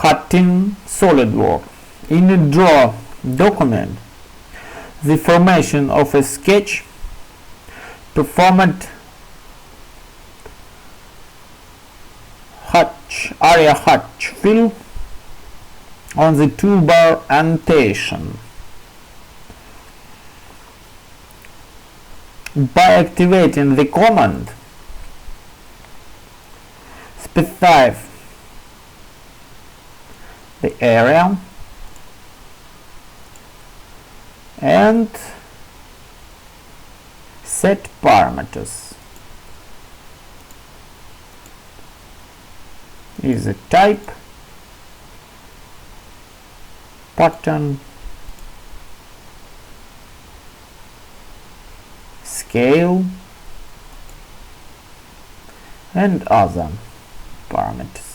cutting SOLIDWORKS. In a draw document, the formation of a sketch performed area hatch fill on the toolbar annotation. By activating the command, specify the area and set parameters. Is a type, pattern, scale, and other parameters.